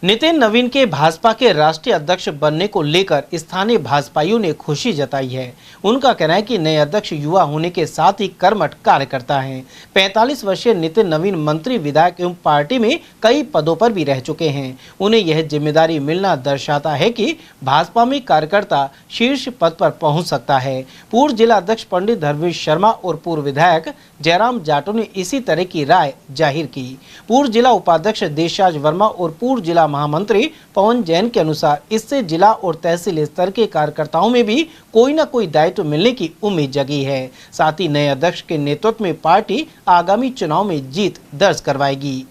नितिन नवीन के भाजपा के राष्ट्रीय अध्यक्ष बनने को लेकर स्थानीय भाजपाइयों ने खुशी जताई है। उनका कहना है कि नए अध्यक्ष युवा होने के साथ ही कर्मठ कार्यकर्ता हैं। 45 वर्षीय नितिन नवीन मंत्री, विधायक एवं पार्टी में कई पदों पर भी रह चुके हैं। उन्हें यह जिम्मेदारी मिलना दर्शाता है कि भाजपा में कार्यकर्ता शीर्ष पद पर पहुंच सकता है। पूर्व जिला अध्यक्ष पंडित धर्मेश शर्मा और पूर्व विधायक जयराम जाटो ने इसी तरह की राय जाहिर की। पूर्व जिला उपाध्यक्ष देशराज वर्मा और पूर्व जिला महामंत्री पवन जैन के अनुसार इससे जिला और तहसील स्तर के कार्यकर्ताओं में भी कोई न कोई दायित्व मिलने की उम्मीद जगी है। साथ ही नए अध्यक्ष के नेतृत्व में पार्टी आगामी चुनाव में जीत दर्ज करवाएगी।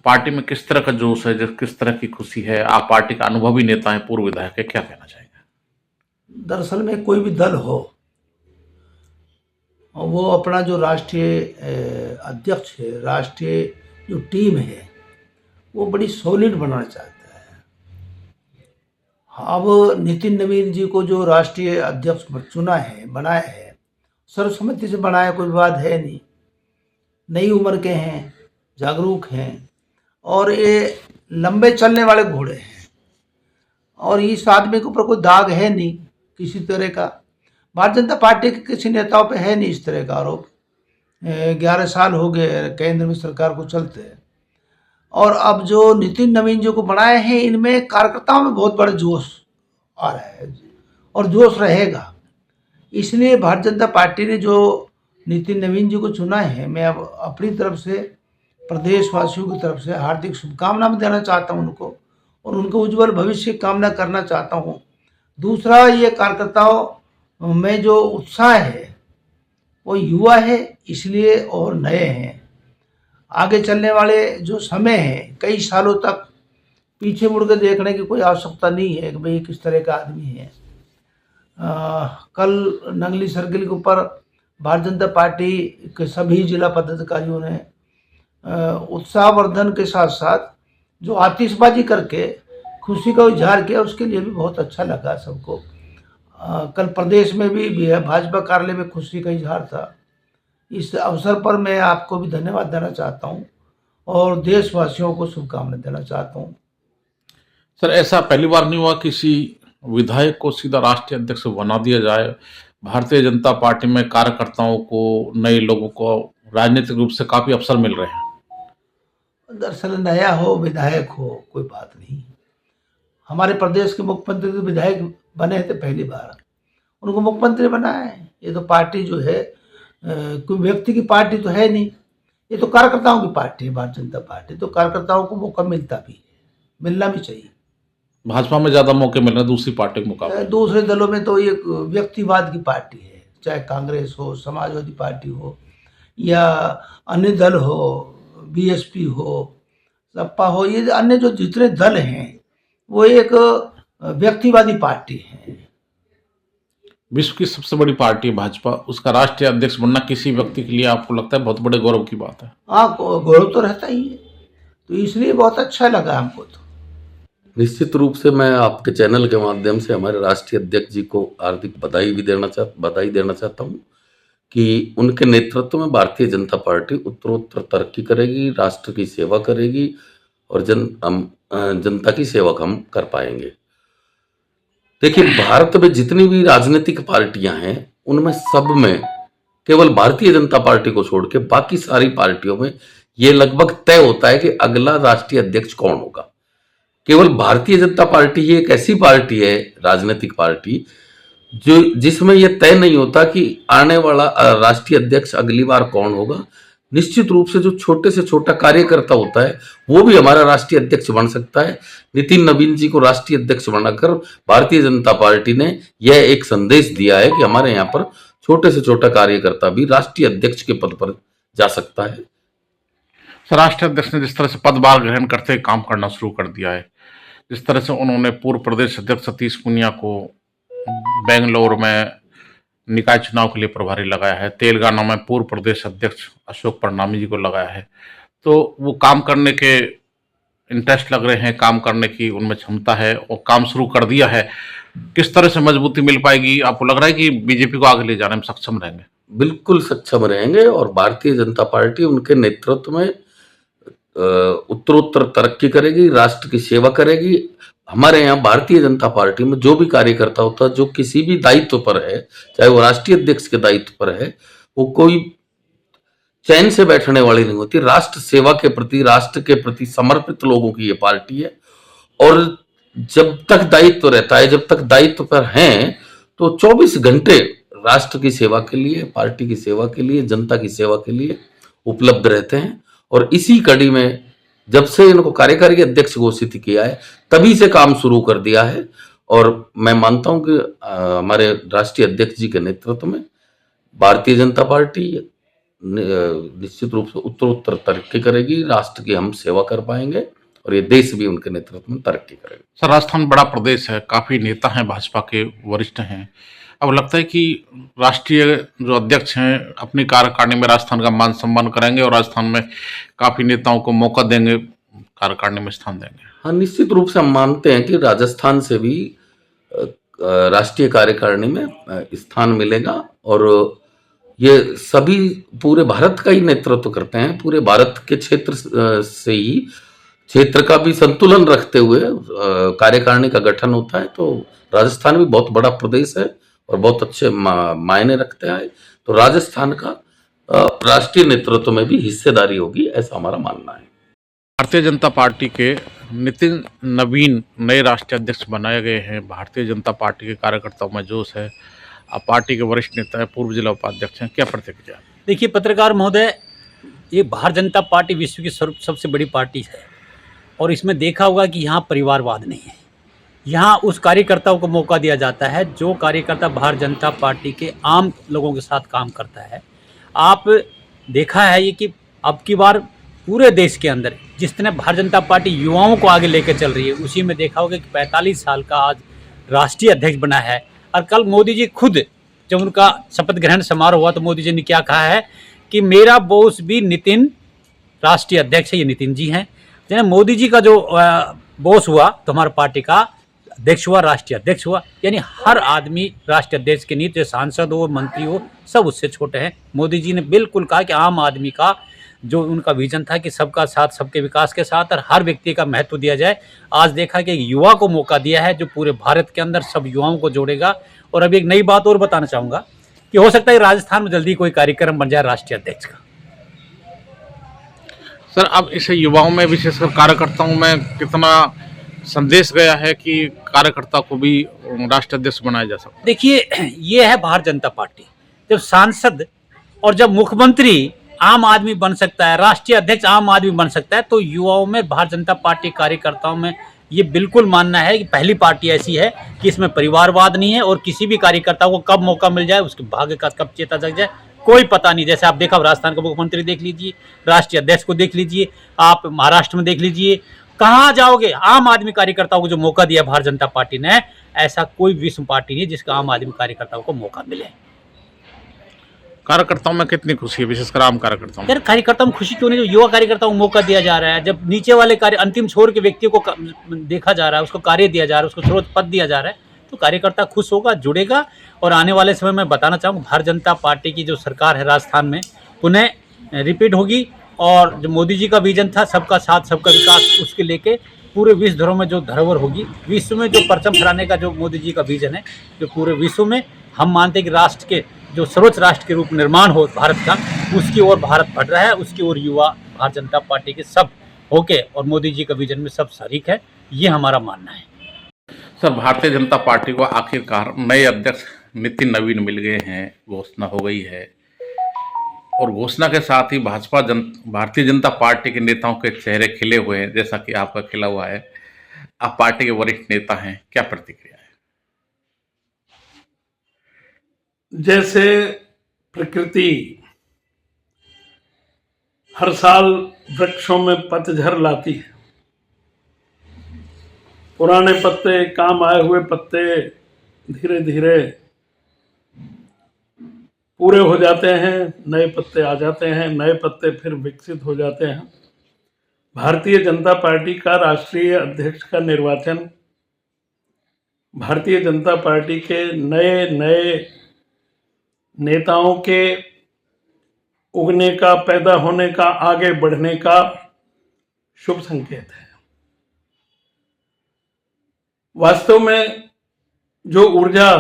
पार्टी में किस तरह का जोश है, किस तरह की खुशी है? आप पार्टी का अनुभवी नेता है, पूर्व विधायक है, क्या कहना चाहेंगे? दरअसल में कोई भी दल हो, वो अपना जो राष्ट्रीय अध्यक्ष है, राष्ट्रीय जो टीम है, वो बड़ी सॉलिड बनाना चाहता है। अब नितिन नवीन जी को जो राष्ट्रीय अध्यक्ष चुना है, बनाया है, सर्वसम्मति से बनाया, कोई विवाद है नहीं। नई उम्र के हैं, जागरूक हैं और ये लंबे चलने वाले घोड़े हैं और इस आदमी के ऊपर कोई दाग है नहीं किसी तरह का। भारतीय जनता पार्टी के किसी नेताओं पे है नहीं इस तरह का आरोप। 11 साल हो गए केंद्र में सरकार को चलते हैं और अब जो नितिन नवीन जी को बनाए हैं, इनमें कार्यकर्ताओं में बहुत बड़ा जोश आ रहा है और जोश रहेगा। इसलिए भारतीय जनता पार्टी ने जो नितिन नवीन जी को चुना है, मैं अब अपनी तरफ से प्रदेशवासियों की तरफ से हार्दिक शुभकामनाएं देना चाहता हूं उनको और उनको उज्जवल भविष्य की कामना करना चाहता हूं। दूसरा, ये कार्यकर्ताओं में जो उत्साह है वो युवा है इसलिए और नए हैं। आगे चलने वाले जो समय है, कई सालों तक पीछे मुड़ के देखने की कोई आवश्यकता नहीं है कि भाई किस तरह का आदमी है। कल नंगली सर्किल के ऊपर भारतीय जनता पार्टी के सभी जिला पदाधिकारियों ने उत्साहवर्धन के साथ साथ जो आतिशबाजी करके खुशी का इजहार किया, उसके लिए भी बहुत अच्छा लगा सबको। कल प्रदेश में भी भाजपा कार्यालय में खुशी का इजहार था। इस अवसर पर मैं आपको भी धन्यवाद देना चाहता हूं और देशवासियों को शुभकामनाएं देना चाहता हूं। सर, ऐसा पहली बार नहीं हुआ किसी विधायक को सीधा राष्ट्रीय अध्यक्ष बना दिया जाए? भारतीय जनता पार्टी में कार्यकर्ताओं को, नए लोगों को राजनीतिक रूप से काफी अवसर मिल रहे हैं। दरअसल नया हो, विधायक हो, कोई बात नहीं। हमारे प्रदेश के मुख्यमंत्री तो विधायक बने थे पहली बार, उनको मुख्यमंत्री बनाया है। ये तो पार्टी जो है कोई व्यक्ति की पार्टी तो है नहीं, ये तो कार्यकर्ताओं की पार्टी है भारतीय जनता पार्टी। तो कार्यकर्ताओं को मौका मिलता भी है, मिलना भी चाहिए। भाजपा में ज्यादा मौके मिल रहे हैं दूसरी पार्टी के मुकाबले। दूसरे दलों में तो ये व्यक्तिवाद की पार्टी है, चाहे कांग्रेस हो, समाजवादी पार्टी हो या अन्य दल हो, बीएसपी हो, सपा हो, ये अन्य जो जितने दल हैं वो एक व्यक्तिवादी पार्टी है। विश्व की सबसे बड़ी पार्टी है भाजपा, उसका राष्ट्रीय अध्यक्ष बनना किसी व्यक्ति के लिए आपको लगता है बहुत बड़े गौरव की बात है? हाँ, गौरव तो रहता ही है, तो इसलिए बहुत अच्छा लगा हमको। तो निश्चित रूप से मैं आपके चैनल के माध्यम से हमारे राष्ट्रीय अध्यक्ष जी को हार्दिक बधाई देना चाहता हूँ कि उनके नेतृत्व में भारतीय जनता पार्टी उत्तरोत्तर तरक्की करेगी, राष्ट्र की सेवा करेगी और जनता की सेवा हम कर पाएंगे। देखिए, भारत में जितनी भी राजनीतिक पार्टियां हैं उनमें सब में केवल भारतीय जनता पार्टी को छोड़ के बाकी सारी पार्टियों में ये लगभग तय होता है कि अगला राष्ट्रीय अध्यक्ष कौन होगा। केवल भारतीय जनता पार्टी ही एक ऐसी पार्टी है, राजनीतिक पार्टी, जो जिसमें यह तय नहीं होता कि आने वाला राष्ट्रीय अध्यक्ष अगली बार कौन होगा। निश्चित रूप से जो छोटे से छोटा कार्यकर्ता होता है वो भी हमारा राष्ट्रीय अध्यक्ष बन सकता है। नितिन नवीन जी को राष्ट्रीय अध्यक्ष बनाकर भारतीय जनता पार्टी ने यह एक संदेश दिया है कि हमारे यहाँ पर छोटे से छोटा कार्यकर्ता भी राष्ट्रीय अध्यक्ष के पद पर जा सकता है। राष्ट्रीय अध्यक्ष ने जिस तरह से पदभार ग्रहण करते काम करना शुरू कर दिया है, जिस तरह से उन्होंने पूर्व प्रदेश अध्यक्ष सतीश पुनिया को बेंगलोर में निकाय चुनाव के लिए प्रभारी लगाया है, तेलंगाना में पूर्व प्रदेश अध्यक्ष अशोक परनामी जी को लगाया है, तो वो काम करने के इंटरेस्ट लग रहे हैं, काम करने की उनमें क्षमता है और काम शुरू कर दिया है। किस तरह से मजबूती मिल पाएगी? आपको लग रहा है कि बीजेपी को आगे ले जाने में सक्षम रहेंगे? बिल्कुल सक्षम रहेंगे और भारतीय जनता पार्टी उनके नेतृत्व में उत्तरोत्तर तरक्की करेगी, राष्ट्र की सेवा करेगी। हमारे यहाँ भारतीय जनता पार्टी में जो भी कार्यकर्ता होता है, जो किसी भी दायित्व पर है, चाहे वो राष्ट्रीय अध्यक्ष के दायित्व पर है, वो कोई चैन से बैठने वाली नहीं होती। राष्ट्र सेवा के प्रति, राष्ट्र के प्रति समर्पित लोगों की ये पार्टी है। और जब तक दायित्व रहता है, जब तक दायित्व पर हैं, तो 24 घंटे राष्ट्र की सेवा के लिए, पार्टी की सेवा के लिए, जनता की सेवा के लिए उपलब्ध रहते हैं। और इसी कड़ी में जब से इनको कार्यकारी अध्यक्ष घोषित किया है, तभी से काम शुरू कर दिया है। और मैं मानता हूं कि हमारे राष्ट्रीय अध्यक्ष जी के नेतृत्व में भारतीय जनता पार्टी निश्चित रूप से उत्तरोत्तर तरक्की करेगी, राष्ट्र की हम सेवा कर पाएंगे और ये देश भी उनके नेतृत्व में तरक्की करेगा। सर, राजस्थान बड़ा प्रदेश है, काफी नेता हैं, भाजपा के वरिष्ठ हैं। अब लगता है कि राष्ट्रीय जो अध्यक्ष हैं अपनी कार्यकारिणी में राजस्थान का मान सम्मान करेंगे और राजस्थान में काफी नेताओं को मौका देंगे, कार्यकारिणी में स्थान देंगे। हाँ, निश्चित रूप से हम मानते हैं कि राजस्थान से भी राष्ट्रीय कार्यकारिणी में स्थान मिलेगा। और ये सभी पूरे भारत का ही नेतृत्व करते हैं, पूरे भारत के क्षेत्र से ही, क्षेत्र का भी संतुलन रखते हुए कार्यकारिणी का गठन होता है। तो राजस्थान भी बहुत बड़ा प्रदेश है और बहुत अच्छे मायने रखते हैं। तो राजस्थान का राष्ट्रीय नेतृत्व में भी हिस्सेदारी होगी, ऐसा हमारा मानना है। भारतीय जनता पार्टी के नितिन नवीन नए राष्ट्रीय अध्यक्ष बनाए गए हैं। भारतीय जनता पार्टी के कार्यकर्ताओं में जोश है। आप पार्टी के वरिष्ठ नेता हैं, पूर्व जिला उपाध्यक्ष हैं, क्या प्रतिक्रिया? देखिए पत्रकार महोदय, ये भारतीय जनता पार्टी विश्व की सबसे बड़ी पार्टी है और इसमें देखा होगा कि यहाँ परिवारवाद नहीं है। यहाँ उस कार्यकर्ताओं को मौका दिया जाता है जो कार्यकर्ता भारतीय जनता पार्टी के आम लोगों के साथ काम करता है। आप देखा है ये कि अब की बार पूरे देश के अंदर जिस तरह भारतीय जनता पार्टी युवाओं को आगे लेकर चल रही है, उसी में देखा होगा कि 45 साल का आज राष्ट्रीय अध्यक्ष बना है। और कल मोदी जी खुद जब उनका शपथ ग्रहण समारोह हुआ तो मोदी जी ने क्या कहा है कि मेरा बॉस भी नितिन राष्ट्रीय अध्यक्ष है, ये नितिन जी हैं। जैसे मोदी जी का जो बॉस हुआ तो हमारा पार्टी का अध्यक्ष हुआ, राष्ट्रीय अध्यक्ष हुआ। यानी हर आदमी राष्ट्रीय अध्यक्ष के नीचे, सांसद हो, मंत्री हो, सब उससे छोटे हैं। मोदी जी ने बिल्कुल कहा कि आम आदमी का जो उनका विजन था कि सबका साथ, सबके विकास के साथ और हर व्यक्ति का महत्व दिया जाए। आज देखा कि युवा को मौका दिया है जो पूरे भारत के अंदर सब युवाओं को जोड़ेगा। और अभी एक नई बात और बताना चाहूँगा कि हो सकता है राजस्थान में जल्दी कोई कार्यक्रम बन जाए राष्ट्रीय अध्यक्ष का। सर, अब इसे युवाओं में, विशेषकर कार्यकर्ताओं में कितना संदेश गया है कि कार्यकर्ता को भी राष्ट्रीय अध्यक्ष बनाया जा सकता है? देखिए, ये है भारतीय जनता पार्टी। जब सांसद और जब मुख्यमंत्री आम आदमी बन सकता है, राष्ट्रीय अध्यक्ष आम आदमी बन सकता है, तो युवाओं में, भारतीय जनता पार्टी कार्यकर्ताओं में ये बिल्कुल मानना है कि पहली पार्टी ऐसी है कि इसमें परिवारवाद नहीं है और किसी भी कार्यकर्ता को कब मौका मिल जाए, उसके भाग्य का कब चेता जग जाए, कोई पता नहीं। जैसे आप देखा राजस्थान का मुख्यमंत्री देख लीजिए, राष्ट्रीय अध्यक्ष को देख लीजिए, आप महाराष्ट्र में देख लीजिए, कहाँ जाओगे? आम आदमी कार्यकर्ताओं को जो मौका दिया भारतीय जनता पार्टी ने, ऐसा कोई विश्व पार्टी नहीं जिसका आम आदमी कार्यकर्ताओं को मौका मिले। कार्यकर्ताओं में कितनी खुशी है, विशेषकर आम कार्यकर्ताओं में? यार कार्यकर्ताओं में खुशी क्यों नहीं? जो युवा कार्यकर्ताओं को मौका दिया जा रहा है, जब नीचे वाले कार्य अंतिम छोर के व्यक्ति को देखा जा रहा है, उसको कार्य दिया जा रहा है, उसको स्रोत पद दिया जा रहा है, तो कार्यकर्ता खुश होगा, जुड़ेगा। और आने वाले समय में बताना चाहूँगा, भारतीय जनता पार्टी की जो सरकार है राजस्थान में पुनः रिपीट होगी। और जो मोदी जी का विजन था सबका साथ सबका विकास, उसके लेके पूरे विश्व धरोहर में जो धरोहर होगी, विश्व में जो परचम फहराने का जो मोदी जी का विजन है, जो पूरे विश्व में हम मानते हैं कि राष्ट्र के जो सर्वोच्च राष्ट्र के रूप निर्माण हो भारत का, उसकी ओर भारत बढ़ रहा है, उसकी ओर युवा भारतीय जनता पार्टी के सब होके और मोदी जी का विजन में सब शरीक है, ये हमारा मानना है। सर, भारतीय जनता पार्टी को आखिरकार नए अध्यक्ष नितिन नवीन मिल गए हैं, घोषणा हो गई है और घोषणा के साथ ही भारतीय जनता पार्टी के नेताओं के चेहरे खिले हुए हैं, जैसा कि आपका खिला हुआ है। आप पार्टी के वरिष्ठ नेता हैं, क्या प्रतिक्रिया है? जैसे प्रकृति हर साल वृक्षों में पतझड़ लाती है, पुराने पत्ते, काम आए हुए पत्ते धीरे धीरे पूरे हो जाते हैं, नए पत्ते आ जाते हैं, नए पत्ते फिर विकसित हो जाते हैं। भारतीय जनता पार्टी का राष्ट्रीय अध्यक्ष का निर्वाचन भारतीय जनता पार्टी के नए नए नेताओं के उगने का, पैदा होने का, आगे बढ़ने का शुभ संकेत है। वास्तव में जो ऊर्जा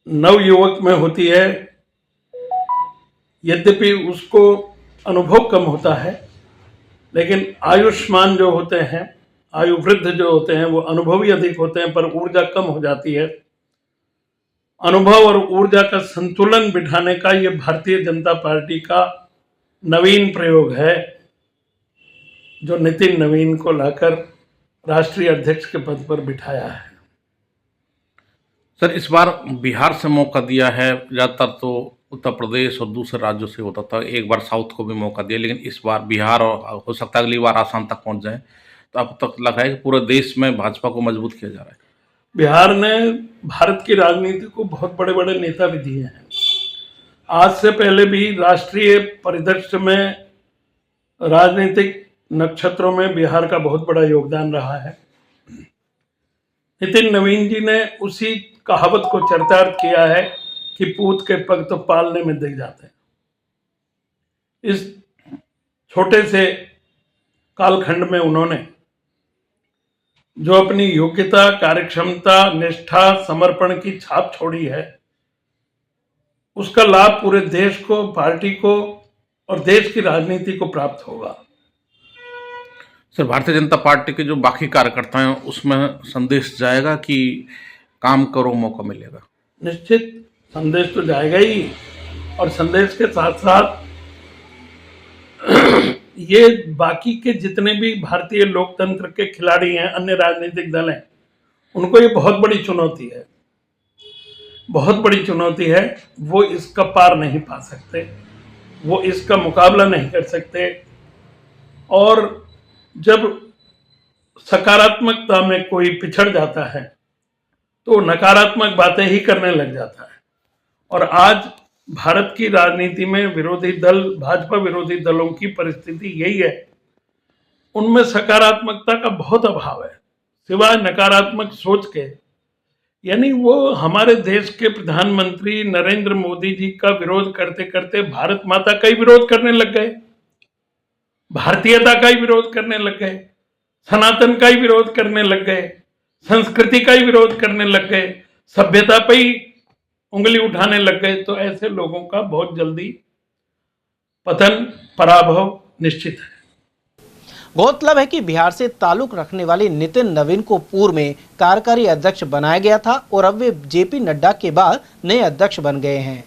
नवयुवक में होती है, यद्यपि उसको अनुभव कम होता है, लेकिन आयुष्मान जो होते हैं, आयु वृद्ध जो होते हैं, वो अनुभवी अधिक होते हैं, पर ऊर्जा कम हो जाती है। अनुभव और ऊर्जा का संतुलन बिठाने का ये भारतीय जनता पार्टी का नवीन प्रयोग है, जो नितिन नवीन को लाकर राष्ट्रीय अध्यक्ष के पद पर बिठाया है। सर, इस बार बिहार से मौका दिया है, ज़्यादातर तो उत्तर प्रदेश और दूसरे राज्यों से होता था, एक बार साउथ को भी मौका दिया, लेकिन इस बार बिहार और हो सकता है अगली बार आसाम तक पहुंच जाए। तो अब तक लग रहा है कि पूरे देश में भाजपा को मजबूत किया जा रहा है। बिहार ने भारत की राजनीति को बहुत बड़े बड़े नेता भी दिए हैं। आज से पहले भी राष्ट्रीय परिदृश्य में, राजनीतिक नक्षत्रों में बिहार का बहुत बड़ा योगदान रहा है। नितिन नवीन जी ने उसी कहावत को चरितार्थ किया है कि पूत के पग तो पालने में दिख जाते हैं। इस छोटे से कालखंड में उन्होंने जो अपनी योग्यता, कार्यक्षमता, निष्ठा, समर्पण की छाप छोड़ी है, उसका लाभ पूरे देश को, पार्टी को और देश की राजनीति को प्राप्त होगा। सर, भारतीय जनता पार्टी के जो बाकी कार्यकर्ता हैं उसमें संदेश जाएगा कि काम करो, मौका मिलेगा? निश्चित संदेश तो जाएगा ही, और संदेश के साथ साथ ये बाकी के जितने भी भारतीय लोकतंत्र के खिलाड़ी हैं, अन्य राजनीतिक दल हैं, उनको ये बहुत बड़ी चुनौती है, बहुत बड़ी चुनौती है। वो इसका पार नहीं पा सकते, वो इसका मुकाबला नहीं कर सकते। और जब सकारात्मकता में कोई पिछड़ जाता है तो नकारात्मक बातें ही करने लग जाता है। और आज भारत की राजनीति में विरोधी दल, भाजपा विरोधी दलों की परिस्थिति यही है, उनमें सकारात्मकता का बहुत अभाव है, सिवाय नकारात्मक सोच के। यानी वो हमारे देश के प्रधानमंत्री नरेंद्र मोदी जी का विरोध करते करते भारत माता का ही विरोध करने लग गए, भारतीयता का ही विरोध करने लग गए, सनातन का ही विरोध करने लग गए, संस्कृति का ही विरोध करने लग गए, सभ्यता पे ही उंगली उठाने लग गए। तो ऐसे लोगों का बहुत जल्दी पतन, पराभव निश्चित है। गौरतलब है कि बिहार से ताल्लुक रखने वाले नितिन नवीन को पूर्व में कार्यकारी अध्यक्ष बनाया गया था और अब वे जेपी नड्डा के बाद नए अध्यक्ष बन गए हैं।